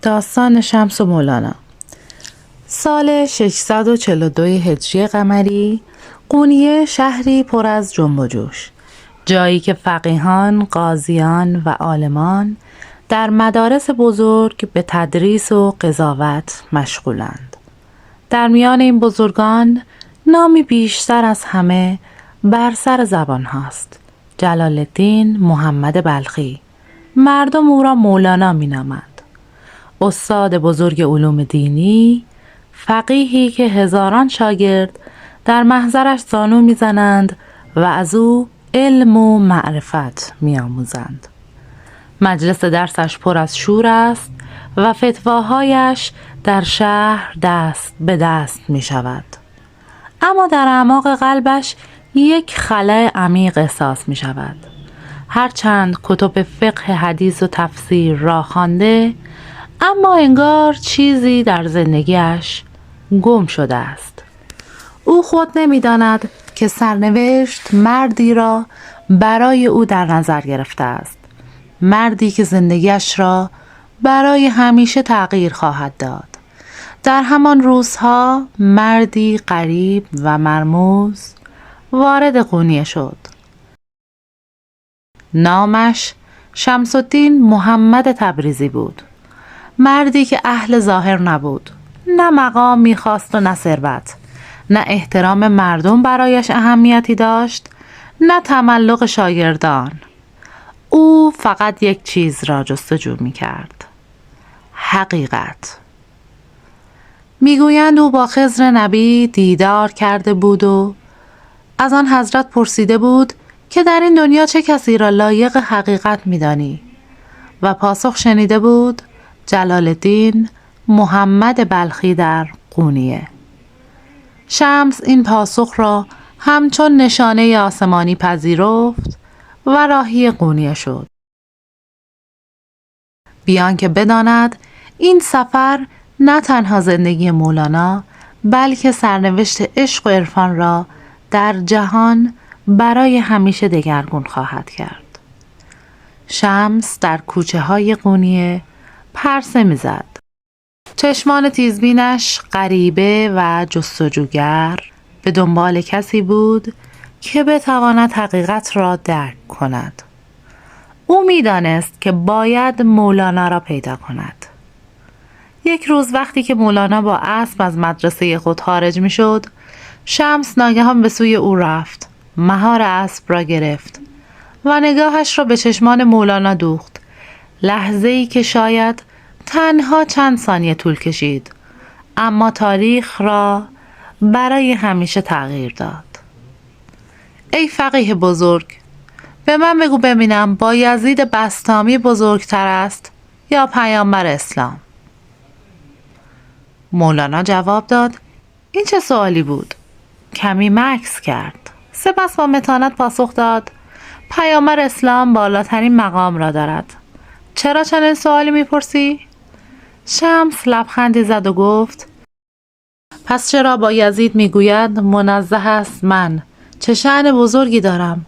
داستان شمس و مولانا. سال 642 هجری قمری، قونیه شهری پر از جنب و جوش، جایی که فقیهان، قاضیان و عالمان در مدارس بزرگ به تدریس و قضاوت مشغولند. در میان این بزرگان نامی بیشتر از همه بر سر زبان هاست: جلال الدین محمد بلخی. مردم او را مولانا می نامند. استاد بزرگ علوم دینی، فقیهی که هزاران شاگرد در محضرش زانو میزنند و از او علم و معرفت میآموزند. مجلس درسش پر از شور است و فتواهایش در شهر دست به دست می شود. اما در اعماق قلبش یک خلأ عمیق احساس می شود. هرچند کتب فقه حدیث و تفسیر را خوانده، اما انگار چیزی در زندگیش گم شده است. او خود نمی‌داند که سرنوشت مردی را برای او در نظر گرفته است، مردی که زندگیش را برای همیشه تغییر خواهد داد. در همان روزها مردی غریب و مرموز وارد قونیه شد. نامش شمس الدین محمد تبریزی بود. مردی که اهل ظاهر نبود، نه مقام میخواست و نه ثروت، نه احترام مردم برایش اهمیتی داشت، نه تملق شاگردان. او فقط یک چیز را جستجو میکرد: حقیقت. میگویند او با خضر نبی دیدار کرده بود و از آن حضرت پرسیده بود که در این دنیا چه کسی را لایق حقیقت میدانی؟ و پاسخ شنیده بود: جلال الدین محمد بلخی در قونیه. شمس این پاسخ را همچون نشانه آسمانی پذیرفت و راهی قونیه شد، بیان که بداند این سفر نه تنها زندگی مولانا، بلکه سرنوشت عشق و عرفان را در جهان برای همیشه دگرگون خواهد کرد. شمس در کوچه های قونیه پرسه می‌زد. چشمان تیزبینش غریبه و جستجوگر به دنبال کسی بود که بتواند حقیقت را درک کند. او می‌دانست که باید مولانا را پیدا کند. یک روز وقتی که مولانا با اسب از مدرسه خود خارج می‌شد، شمس ناگهان به سوی او رفت، مهار اسب را گرفت و نگاهش را به چشمان مولانا دوخت. لحظه‌ای که شاید تنها چند ثانیه طول کشید، اما تاریخ را برای همیشه تغییر داد. ای فقیه بزرگ، به من بگو ببینم بایزید بسطامی بزرگتر است یا پیامبر اسلام؟ مولانا جواب داد: این چه سوالی بود؟ کمی مکث کرد، سپس با متانت پاسخ داد: پیامبر اسلام بالاترین مقام را دارد. چرا چنین سوالی میپرسی؟ شمس لبخندی زد و گفت: پس چرا بایزید میگوید منزه است من چه شأن بزرگی دارم،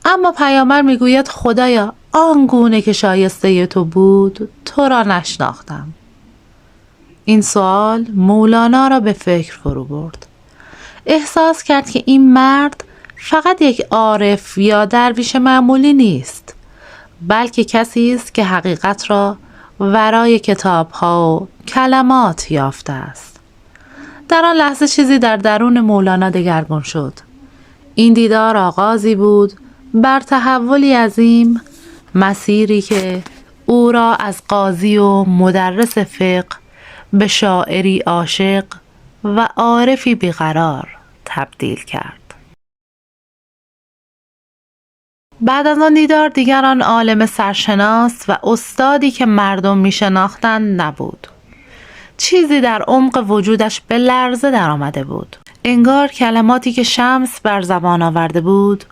اما پیامبر میگوید خدایا آنگونه که شایسته تو بود تو را نشناختم. این سوال مولانا را به فکر فرو برد. احساس کرد که این مرد فقط یک عارف یا درویش معمولی نیست، بلکه کسی است که حقیقت را ورای کتاب‌ها و کلمات یافته است. در آن لحظه چیزی در درون مولانا دگرگون شد. این دیدار آغازی بود بر تحولی عظیم، مسیری که او را از قاضی و مدرس فقه به شاعری عاشق و عارفی بیقرار تبدیل کرد. بعد از آن دیدار دیگر آن عالم سرشناس و استادی که مردم می شناختند نبود. چیزی در عمق وجودش به لرزه در آمده بود. انگار کلماتی که شمس بر زبان آورده بود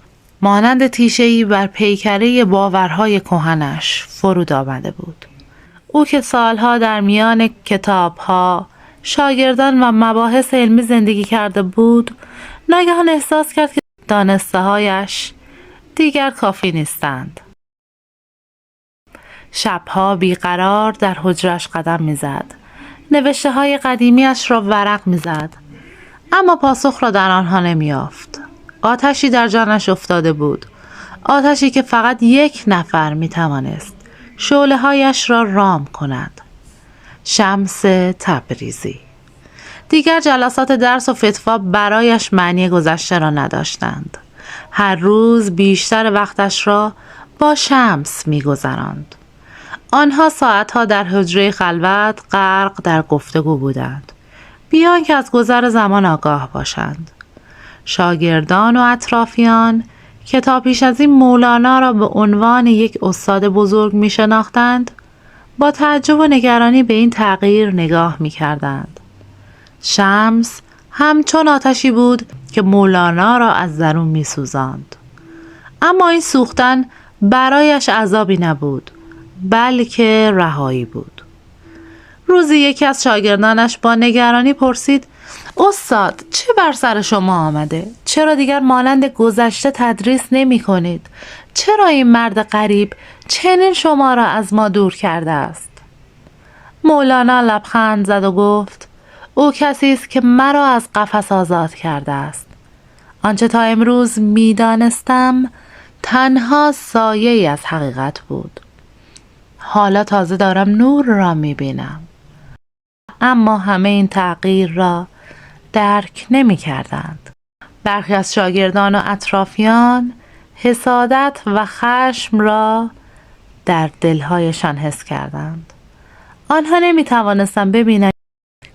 مانند تیشه‌ای بر پیکره باورهای کهنش فرود آمده بود. او که سالها در میان کتابها، شاگردان و مباحث علمی زندگی کرده بود، ناگهان احساس کرد که دانسته‌هایش دیگر کافی نیستند. شبها بیقرار در حجرش قدم میزد. نوشته های قدیمیش را ورق میزد، اما پاسخ را در آنها نمی‌یافت. آتشی در جانش افتاده بود، آتشی که فقط یک نفر میتوانست شعله‌هایش را رام کند. شمس تبریزی. دیگر جلسات درس و فتوا برایش معنی گذشته را نداشتند. هر روز بیشتر وقتش را با شمس می‌گذراند. آنها ساعتها در حجره خلوت غرق در گفتگو بودند، بیان که از گذر زمان آگاه باشند. شاگردان و اطرافیان که تا پیش از این مولانا را به عنوان یک استاد بزرگ می شناختند، با تعجب و نگرانی به این تغییر نگاه می کردند. شمس همچون آتشی بود که مولانا را از درون می سوزاند. اما این سوختن برایش عذابی نبود، بلکه رهایی بود. روزی یکی از شاگردانش با نگرانی پرسید: استاد، چه بر سر شما آمده؟ چرا دیگر مانند گذشته تدریس نمی کنید؟ چرا این مرد غریب چنین شما را از ما دور کرده است؟ مولانا لبخند زد و گفت: او کسی است که مرا از قفس آزاد کرده است. آنچه تا امروز می دانستم تنها سایه‌ای از حقیقت بود. حالا تازه دارم نور را می بینم. اما همه این تغییر را درک نمی کردند. برخی از شاگردان و اطرافیان حسادت و خشم را در دلهایشان حس کردند. آنها نمی توانستند ببینند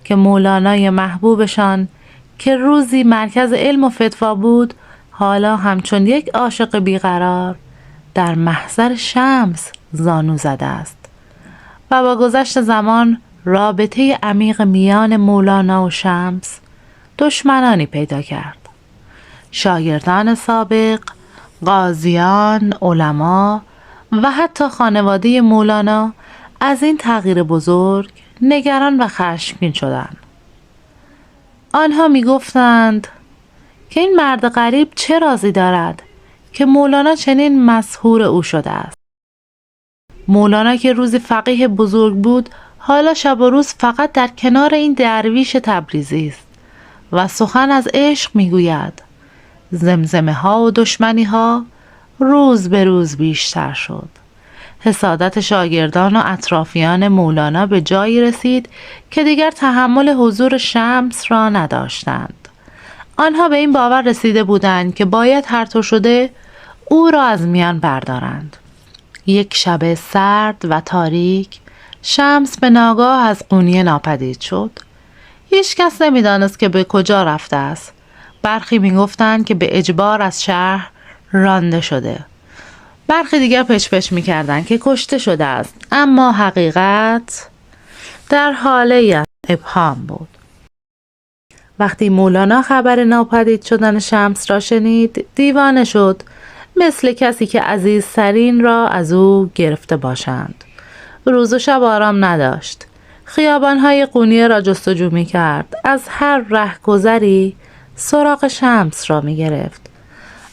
که مولانای محبوبشان که روزی مرکز علم و فتوا بود، حالا همچون یک عاشق بیقرار در محضر شمس زانو زده است و با گذشت زمان رابطه عمیق میان مولانا و شمس دشمنانی پیدا کرد. شاگردان سابق، قاضیان، علما و حتی خانواده مولانا از این تغییر بزرگ نگران و خشمگین شدند. آنها می گفتند که این مرد غریب چه رازی دارد که مولانا چنین مسحور او شده است. مولانا که روزی فقیه بزرگ بود، حالا شب و روز فقط در کنار این درویش تبریزی است و سخن از عشق میگوید. زمزمه ها و دشمنی ها روز به روز بیشتر شد. حسادت شاگردان و اطرافیان مولانا به جایی رسید که دیگر تحمل حضور شمس را نداشتند. آنها به این باور رسیده بودند که باید هر طور شده او را از میان بردارند. یک شب سرد و تاریک شمس به ناگاه از قونیه ناپدید شد. هیچ کس نمی‌دانست که به کجا رفته است. برخی می‌گفتند که به اجبار از شهر رانده شده. برخی دیگر پچ‌پچ می‌کردند که کشته شده است، اما حقیقت در حاله ابهام بود. وقتی مولانا خبر ناپدید شدن شمس را شنید، دیوانه شد، مثل کسی که عزیزترین را از او گرفته باشند. روز و شب آرام نداشت. خیابان‌های قونیه را جستجو می‌کرد. از هر رهگذری سراغ شمس را می‌گرفت،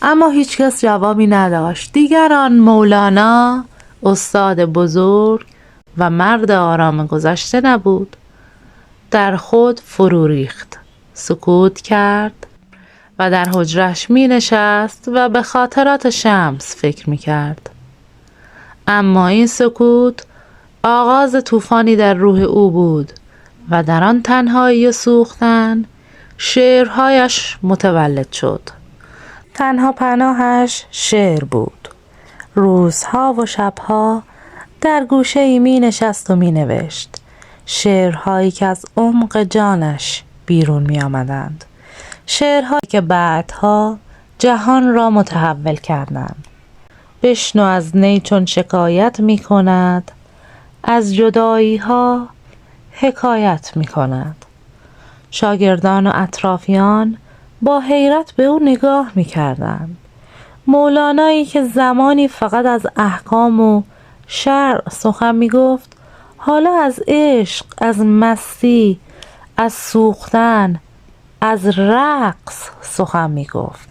اما هیچ کس جوابی نداشت. دیگر آن مولانا استاد بزرگ و مرد آرام گذشته نبود. در خود فرو ریخت، سکوت کرد و در حجرش می نشست و به خاطرات شمس فکر می کرد. اما این سکوت آغاز طوفانی در روح او بود و در آن تنهایی سوختن شعرهایش متولد شد. تنها پناهش شعر بود. روزها و شبها در گوشه ای می نشست و می نوشت شعرهایی که از عمق جانش بیرون می آمدند. شعرهایی که بعدها جهان را متحول کردند. بشنو از نی چون شکایت می کند، از جدایی ها حکایت می کند. شاگردان و اطرافیان با حیرت به او نگاه می کردند. مولانایی که زمانی فقط از احکام و شرع سخن می گفت، حالا از عشق، از مستی، از سوختن، از رقص سخن می گفت.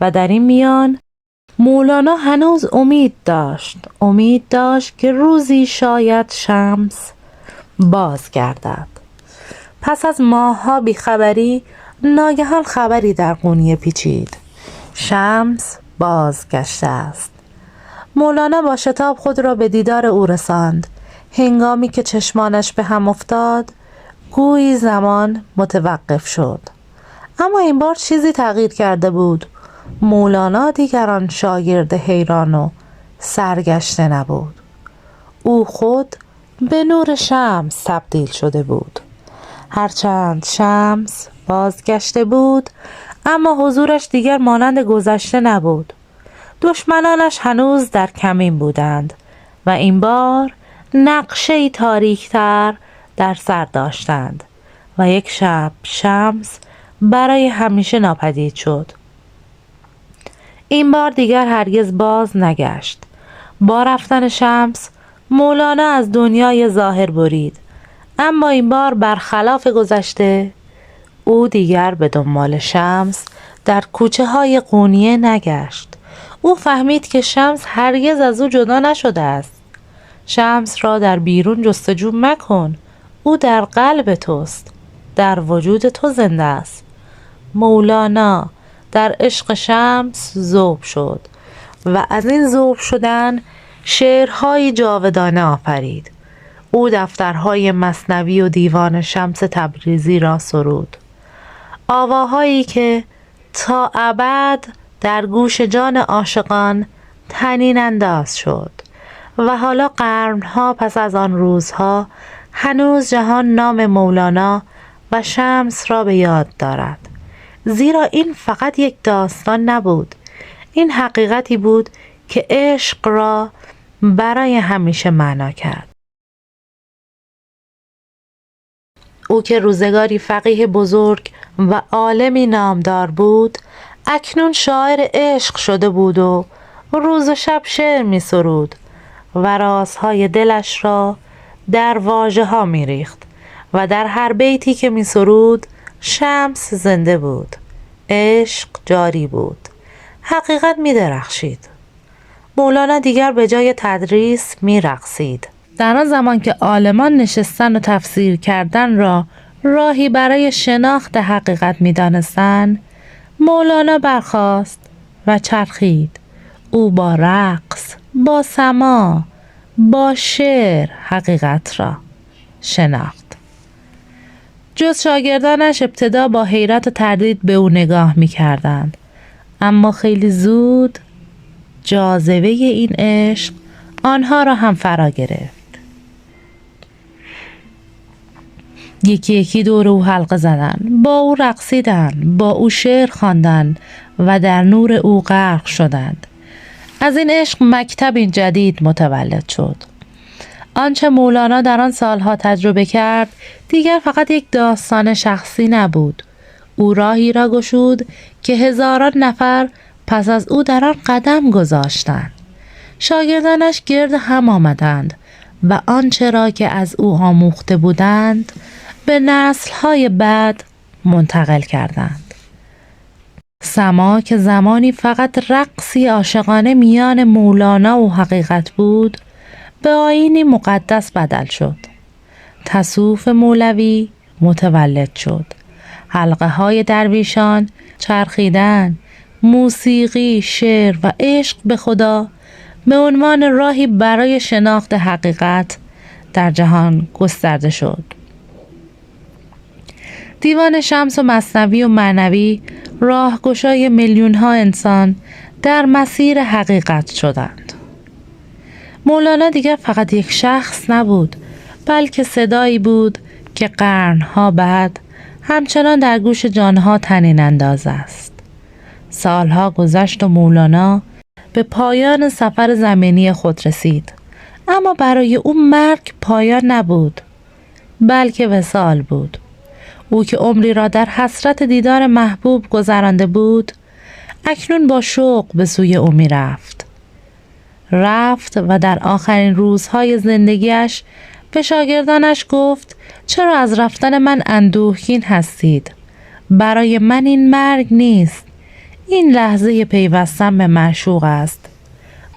و در این میان مولانا هنوز امید داشت که روزی شاید شمس باز گردد. پس از ماه‌ها بیخبری ناگهان خبری در قونیه پیچید. شمس بازگشته است. مولانا با شتاب خود را به دیدار او رساند. هنگامی که چشمانش به هم افتاد گویی زمان متوقف شد. اما این بار چیزی تغییر کرده بود. مولانا دیگر آن شاگرد حیران و سرگشته نبود. او خود به نور شمس تبدیل شده بود. هرچند شمس بازگشته بود اما حضورش دیگر مانند گذشته نبود. دشمنانش هنوز در کمین بودند و این بار نقشه‌ای تاریک‌تر در سر داشتند و یک شب شمس برای همیشه ناپدید شد. این بار دیگر هرگز باز نگشت. با رفتن شمس مولانا از دنیای ظاهر برید، اما این بار برخلاف گذشته او دیگر به دنبال شمس در کوچه های قونیه نگشت. او فهمید که شمس هرگز از او جدا نشده است. شمس را در بیرون جستجو مکن، او در قلب توست، در وجود تو زنده است. مولانا در عشق شمس ذوب شد و از این ذوب شدن شعرهای جاودانه آفرید. او دفترهای مثنوی و دیوان شمس تبریزی را سرود، آواهایی که تا ابد در گوش جان عاشقان طنین انداز شد و حالا قرنها پس از آن روزها هنوز جهان نام مولانا و شمس را به یاد دارد. زیرا این فقط یک داستان نبود، این حقیقتی بود که عشق را برای همیشه معنا کرد. او که روزگاری فقیه بزرگ و عالمی نامدار بود، اکنون شاعر عشق شده بود و روز و شب شعر می سرود و رازهای دلش را در واژه ها می ریخت و در هر بیتی که می سرود شمس زنده بود، عشق جاری بود، حقیقت می درخشید. مولانا دیگر به جای تدریس می رقصید. در آن زمان که عالمان نشستن و تفسیر کردن را راهی برای شناخت حقیقت می دانستن، مولانا برخاست و چرخید. او با رقص، با سماع، با شعر حقیقت را شناخت. جز شاگردانش ابتدا با حیرت و تردید به او نگاه می کردند، اما خیلی زود جاذبه این عشق آنها را هم فرا گرفت. یکی یکی دور او حلقه زدند، با او رقصیدند، با او شعر خواندند و در نور او غرق شدند. از این عشق مکتبی جدید متولد شد. آنچه مولانا در آن سالها تجربه کرد دیگر فقط یک داستان شخصی نبود. او راهی را گشود که هزاران نفر پس از او در آن قدم گذاشتند. شاگردانش گرد هم آمدند و آنچه را که از او آموخته بودند به نسل‌های بعد منتقل کردند. سماع که زمانی فقط رقصی عاشقانه میان مولانا و حقیقت بود، به آیینی مقدس بدل شد. تصوف مولوی متولد شد. حلقه های درویشان چرخیدن، موسیقی، شعر و عشق به خدا به عنوان راهی برای شناخت حقیقت در جهان گسترده شد. دیوان شمس و مثنوی و معنوی راهگشای میلیون ها انسان در مسیر حقیقت شدند. مولانا دیگر فقط یک شخص نبود، بلکه صدایی بود که قرنها بعد همچنان در گوش جانها طنین انداز است. سالها گذشت و مولانا به پایان سفر زمینی خود رسید، اما برای او مرگ پایان نبود، بلکه وصال بود. او که عمری را در حسرت دیدار محبوب گذرانده بود، اکنون با شوق به سوی او می رفت و در آخرین روزهای زندگیش به شاگردانش گفت: چرا از رفتن من اندوهگین هستید؟ برای من این مرگ نیست، این لحظه پیوستن به معشوق است.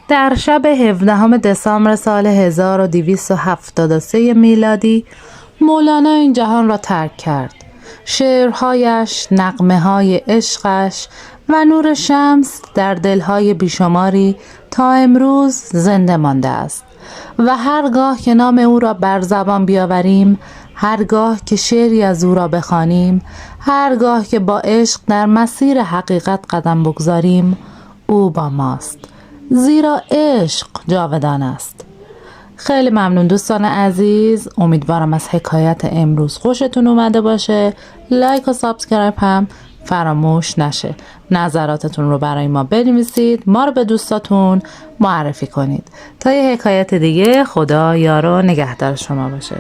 در شب 17 دسامبر سال 1273 میلادی مولانا این جهان را ترک کرد. شعرهایش، نغمه‌های عشقش و نور شمس در دلهای بیشماری تا امروز زنده مانده است و هرگاه که نام او را بر زبان بیاوریم، هرگاه که شعری از او را بخوانیم، هرگاه که با عشق در مسیر حقیقت قدم بگذاریم، او با ماست، زیرا عشق جاودان است. خیلی ممنون دوستان عزیز، امیدوارم از حکایت امروز خوشتون اومده باشه. لایک و سابسکرایب هم فراموش نشه. نظراتتون رو برای ما بنویسید، ما رو به دوستاتون معرفی کنید. تا یه حکایت دیگه، خدا یار و نگهدار شما باشه.